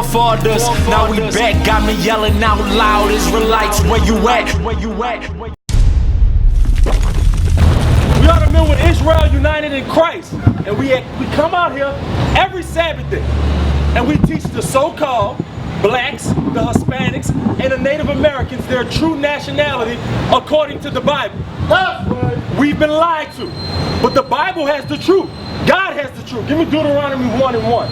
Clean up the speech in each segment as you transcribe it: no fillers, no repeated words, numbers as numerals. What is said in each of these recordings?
forefathers. Now we back, got me yelling out loud. Israelites, where you at? We are the men with Israel united in Christ, and we come out here every Sabbath day, and we teach the so-called blacks, the Hispanics, and the Native Americans their true nationality according to the Bible. That's right. We've been lied to, but the Bible has the truth. God has the truth. Give me Deuteronomy 1:1.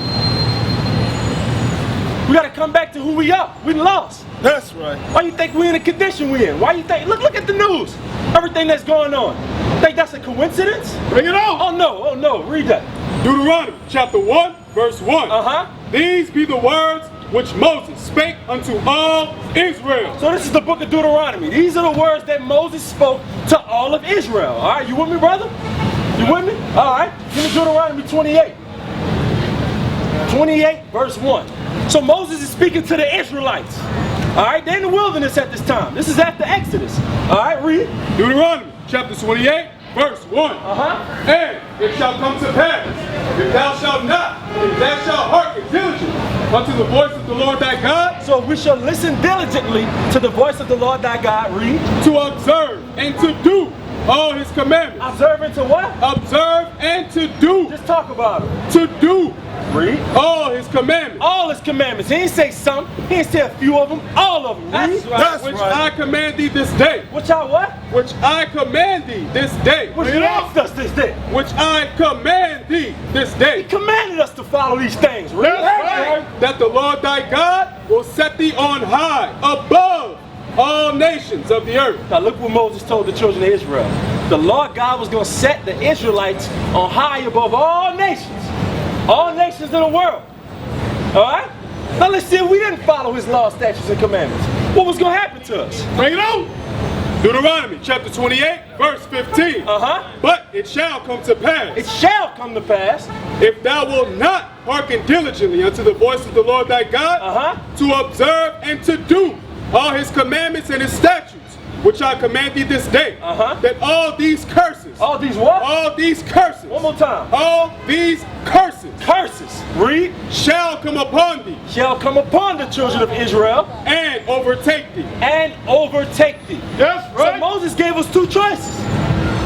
We got to come back to who we are. We lost. That's right. Why you think we in the condition we in? Why you think? Look at the news. Everything that's going on. Think that's a coincidence? Bring it on. Oh no. Read that. Deuteronomy chapter 1, verse 1. These be the words which Moses spake unto all Israel. So this is the book of Deuteronomy. These are the words that Moses spoke to all of Israel. All right, you with me, brother? You with me? All right. Give me Deuteronomy 28. 28, verse 1. So Moses is speaking to the Israelites. All right, they're in the wilderness at this time. This is after Exodus. All right, read. Deuteronomy chapter 28, verse 1. And it shall come to pass, if thou shalt not, if thou shalt hearken diligently unto the voice of the Lord thy God. So we shall listen diligently to the voice of the Lord thy God. Read. To observe and to do all his commandments. Observe and to what? Observe and to do. Just talk about it. To do. Read. All his commandments. All his commandments. He didn't say some. He didn't say a few of them. All of them. That's right. That's which right. I command thee this day. Which I what? Which I command thee this day. Which he asked us this day. Which I command thee this day. He commanded us to follow these things. Read. That's right. That the Lord thy God will set thee on high above all nations of the earth. Now look what Moses told the children of Israel. The Lord God was going to set the Israelites on high above all nations. All nations in the world. Alright? Now let's see if we didn't follow his law, statutes, and commandments. What was going to happen to us? Bring it on. Deuteronomy chapter 28, verse 15. But it shall come to pass. It shall come to pass. If thou wilt not hearken diligently unto the voice of the Lord thy God, to observe and to do all his commandments and his statutes, which I command thee this day, that all these curses. All these what? All these curses. One more time. All these curses. Curses. Read. Shall come upon thee. Shall come upon the children of Israel. And overtake thee. And overtake thee. That's right. So Moses gave us two choices.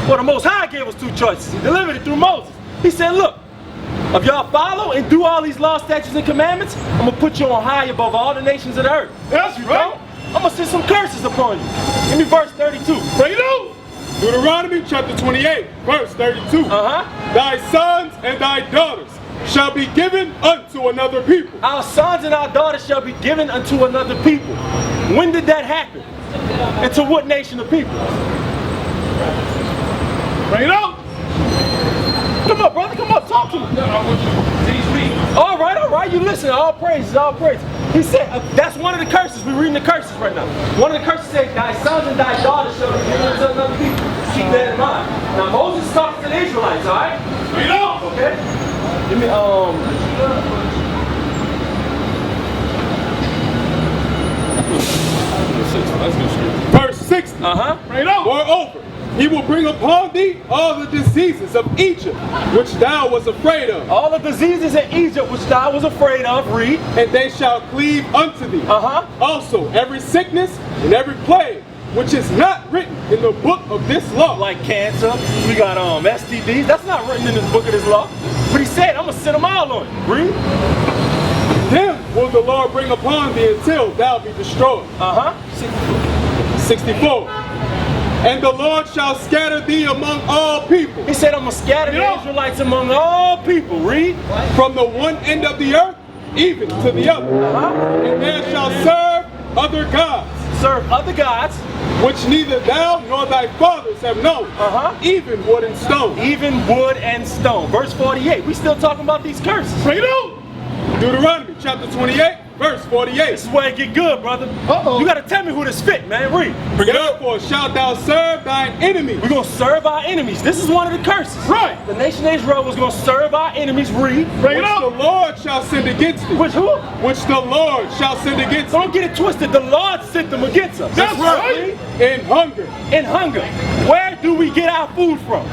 Well, the Most High gave us two choices. He delivered it through Moses. He said, look, if y'all follow and do all these laws, statutes, and commandments, I'm going to put you on high above all the nations of the earth. That's right. I'm going to send some curses upon you. Give me verse 32. Bring it on. Deuteronomy chapter 28, verse 32. Thy sons and thy daughters shall be given unto another people. Our sons and our daughters shall be given unto another people. When did that happen? And to what nation of people? Bring it on. Come on, brother. Come on. Talk to me. All right. You listen. All praises. He said, that's one of the curses. We're reading the curses right now. One of the curses says, thy sons and thy daughters shall be given unto another people. Keep that in mind. Now, Moses talks to the Israelites, all right? Bring it on. Okay? Give me, Verse 60. Bring it on. Moreover, he will bring upon thee all the diseases of Egypt, which thou was afraid of. All the diseases in Egypt, which thou was afraid of, read. And they shall cleave unto thee. Also, every sickness and every plague, which is not written in the book of this law. Like cancer, we got STDs. That's not written in this book of this law. But he said, I'm going to send them all on you. Read. Them will the Lord bring upon thee until thou be destroyed. 64. And the Lord shall scatter thee among all people. He said, I'm going to scatter the Israelites among all people. Read. From the one end of the earth, even to the other. And there shall serve other gods. Serve other gods. Which neither thou nor thy fathers have known. Even wood and stone. Even wood and stone. Verse 48. We still talking about these curses. Bring it on. Deuteronomy chapter 28. Verse 48. This is where it get good, brother. You got to tell me who this fit, man. Read. Therefore shalt thou serve thine enemies. We're going to serve our enemies. This is one of the curses. Right. The nation of Israel was going to serve our enemies. Read. Bring it up. Which the Lord shall send against thee. Which who? Which the Lord shall send against thee. Don't get it twisted. The Lord sent them against us. That's right. In hunger. In hunger. Where do we get our food from?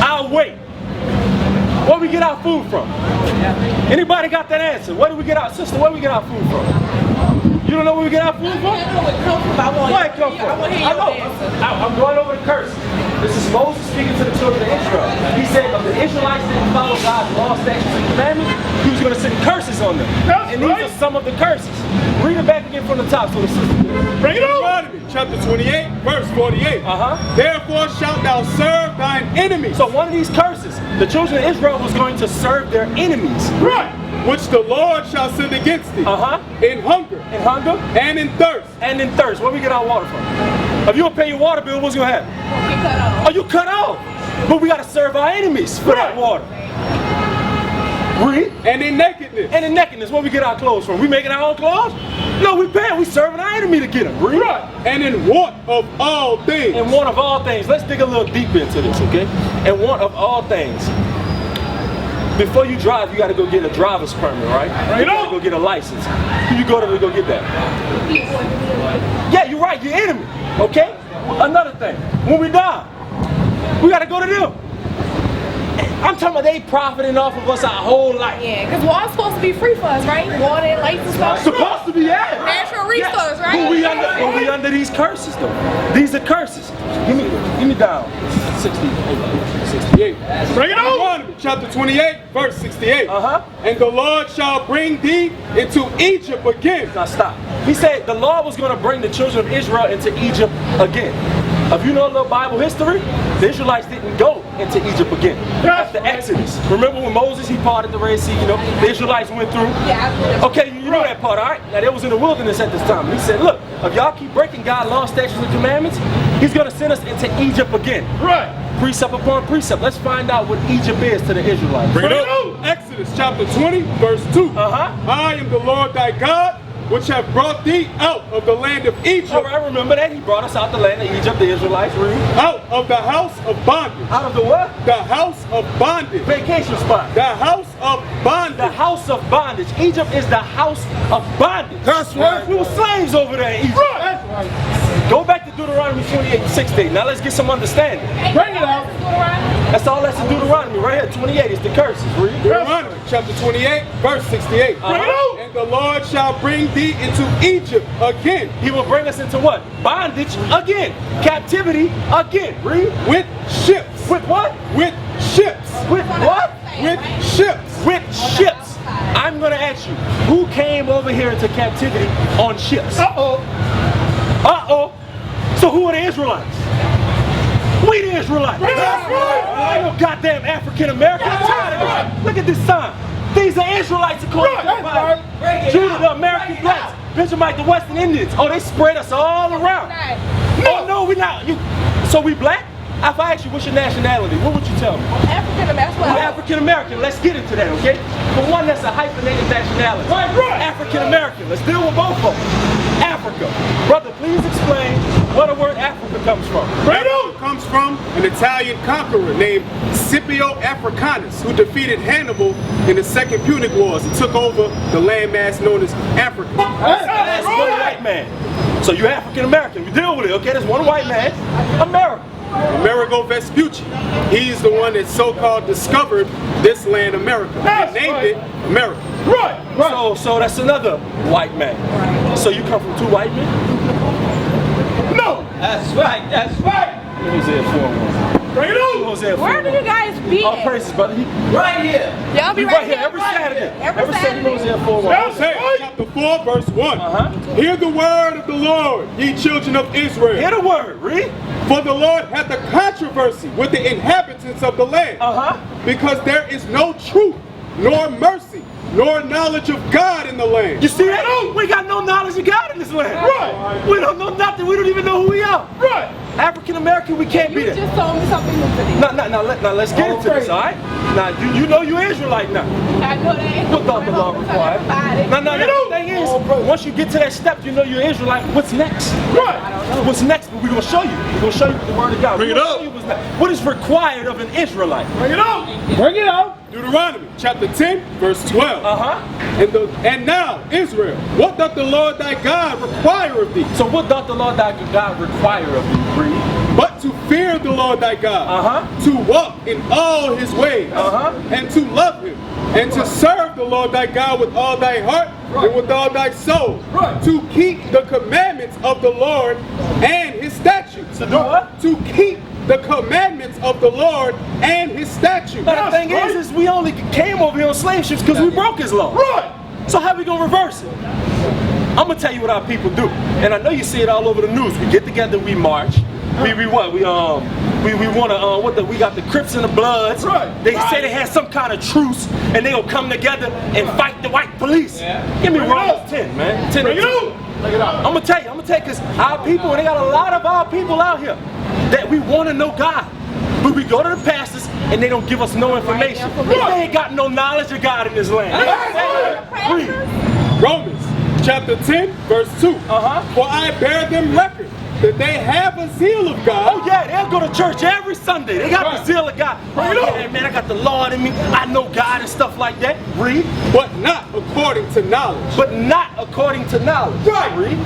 Our weight. Where we get our food from? Anybody got that answer? Where do we get our, sister, where do we get our food from? You don't know where we get our food from? Where it come from? I know. I'm going over the curse. This is Moses speaking to the children of Israel. He said if the Israelites didn't follow God's law, statutes, and commandments, he was going to send curses on them. And these are some of the curses. Read it back again from the top so the sister can Bring it on! Chapter 28, verse 48. Therefore shalt thou serve thine enemies. So one of these curses, the children of Israel was going to serve their enemies. Right. Which the Lord shall send against thee. In hunger. In hunger. And in thirst. And in thirst. Where we get our water from? If you don't pay your water bill, what's going to happen? Get cut off. Oh, you cut off. But we got to serve our enemies for that water. Read. And in nakedness. And in nakedness, where we get our clothes from? We making our own clothes? No, we paying. We serving our enemy to get them. Read. Right. And in want of all things. In want of all things. Let's dig a little deep into this, okay? In want of all things. Before you drive, you got to go get a driver's permit, right? You got to go get a license. Who you go to go get that? Yeah, you're right. Your enemy, okay? Another thing. When we die, we got to go to them. I'm talking about they profiting off of us our whole life. Yeah, because water's supposed to be free for us, right? Water and lights and stuff. Supposed to be, yeah. Natural resource, right? But we under these curses, though. These are curses. Give me down. 68. Bring it on! Chapter 28, verse 68. And the Lord shall bring thee into Egypt again. Now stop. He said the Lord was going to bring the children of Israel into Egypt again. If you know a little Bible history, the Israelites didn't go into Egypt again after Exodus. Remember when Moses, he parted the Red Sea, you know, the Israelites went through? Yeah. Okay, you know that part, all right? Now, they was in the wilderness at this time. He said, look, if y'all keep breaking God's law, statutes, and commandments, he's going to send us into Egypt again. Right. Precept upon precept. Let's find out what Egypt is to the Israelites. Bring it on. Exodus chapter 20, verse 2. I am the Lord thy God, which have brought thee out of the land of Egypt. All right, remember that? He brought us out the land of Egypt, the Israelites. Read. Out of the house of bondage. Out of the what? The house of bondage. Vacation spot. The house of bondage. The house of bondage. Egypt is the house of bondage. That's right. We were slaves over there in Egypt. Right. That's right. Go back to Deuteronomy 28:16. Now let's get some understanding. Bring it out. That's all that's in Deuteronomy. Right here, 28 is the curses. Read. Deuteronomy chapter 28, verse 68. Bring it out. And the Lord shall bring thee into Egypt again. He will bring us into what? Bondage again. Captivity again. Read. With ships. With what? With ships. With what? With ships. With ships. I'm going to ask you, who came over here into captivity on ships? So who are the Israelites? We the Israelites. That's right. Ain't no goddamn African American. I'm tired of this. Look at this sign. These are Israelites according to the Bible. Judah, the American blacks. Benjamite, the Western Indians. Oh, they spread us all around. Oh no, we not. So we black? If I ask you what's your nationality, what would you tell me? African American. We're African American. Let's get into that, okay? For one, that's a hyphenated nationality. Right. African American. Let's deal with both of them. Africa. Brother, please explain where the word Africa comes from. Africa comes from an Italian conqueror named Scipio Africanus, who defeated Hannibal in the Second Punic Wars and took over the landmass known as Africa. That's one white man. So you're African American. We deal with it, okay? There's one white man. America. Amerigo Vespucci. He's the one that so-called discovered this land, America. And named it America. Right. So that's another white man. So you come from two white men? No. That's right. That's right. Hosea 4:1. Bring it on. Hosea 4:1. Where do you guys be? All praises, brother. Right here. Y'all be right here every Saturday. Every Saturday. Hosea 4:1. Hosea chapter 4, verse 1. Hear the word of the Lord, ye children of Israel. Hear the word. Read. For the Lord hath a controversy with the inhabitants of the land. Because there is no truth, nor mercy, nor knowledge of God in the land. You see that? We got no knowledge of God in this land. Right. We don't know nothing. We don't even know who we are. Right. African American, we can't be You there. just told me something new today. Now let's get into this, all right? Now, you know you're Israelite now. I know that ain't What does the law require? No, the thing is, once you get to that step, you know you're Israelite. What's next? Right. What's next? We're going to show you. We're going to show you the word of God. Bring it up. What is required of an Israelite? Bring it up. Bring it out. Deuteronomy chapter 10, verse 12. And now, Israel, what doth the Lord thy God require of thee? So what doth the Lord thy God require of thee? Read. But to fear the Lord thy God, to walk in all his ways, and to love him, and to serve the Lord thy God with all thy heart and with all thy soul, to keep the commandments of the Lord and his statutes. To do what? To keep the commandments of the Lord and his statutes. But the thing is we only came over here on slave ships because we broke his law. So how we gonna reverse it? I'm gonna tell you what our people do, and I know you see it all over the news. We get together, we march. We got the Crips and the Bloods. They say they had some kind of truce, and they gonna come together and fight the white police. Give me Romans 10, man. 10 and 2. I'm gonna tell you, because our people, and they got a lot of our people out here that we want to know God, but we go to the pastors and they don't give us no information. They ain't got no knowledge of God in this land. Read Romans chapter 10, verse 2. For I bear them record that they have a zeal of God. Oh yeah, they'll go to church every Sunday. They got the zeal of God. Oh yeah, man, I got the Lord in me. I know God and stuff like that. Read. But not according to knowledge. But not according to knowledge. Read.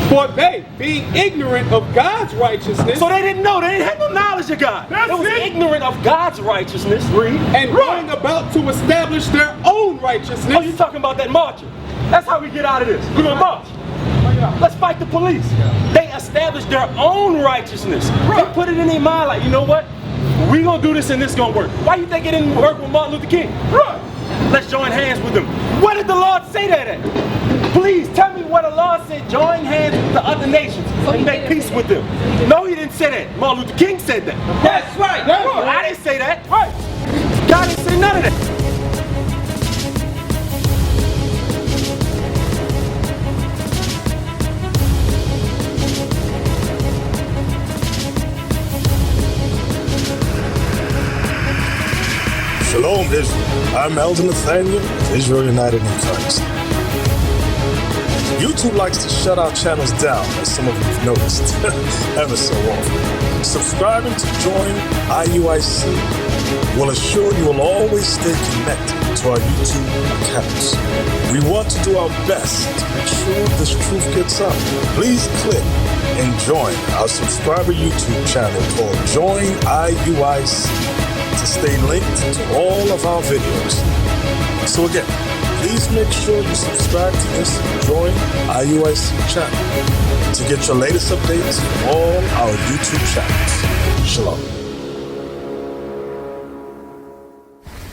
For they, being ignorant of God's righteousness. So they didn't know. They didn't have no knowledge of God. They was ignorant of God's righteousness. Read. And going about to establish their own righteousness. Oh, you talking about that marching? That's how we get out of this. We're gonna march. Let's fight the police. They established their own righteousness. They put it in their mind like, you know what? We gonna do this and this gonna work. Why you think it didn't work with Martin Luther King? Let's join hands with them. Where did the Lord say that at? Please tell me where the Lord said join hands with the other nations and make peace with them. No, he didn't say that. Martin Luther King said that. That's right. I didn't say that. God didn't say none of that. Shalom, Israel. I'm Elder Nathaniel of Israel United in Christ. YouTube likes to shut our channels down, as some of you have noticed, ever so often. Subscribing to join IUIC will assure you will always stay connected to our YouTube accounts. We want to do our best to make sure this truth gets out. Please click and join our subscriber YouTube channel called Join IUIC to stay linked to all of our videos. So again, please make sure you subscribe to this Join IUIC channel to get your latest updates from all our YouTube channels. Shalom.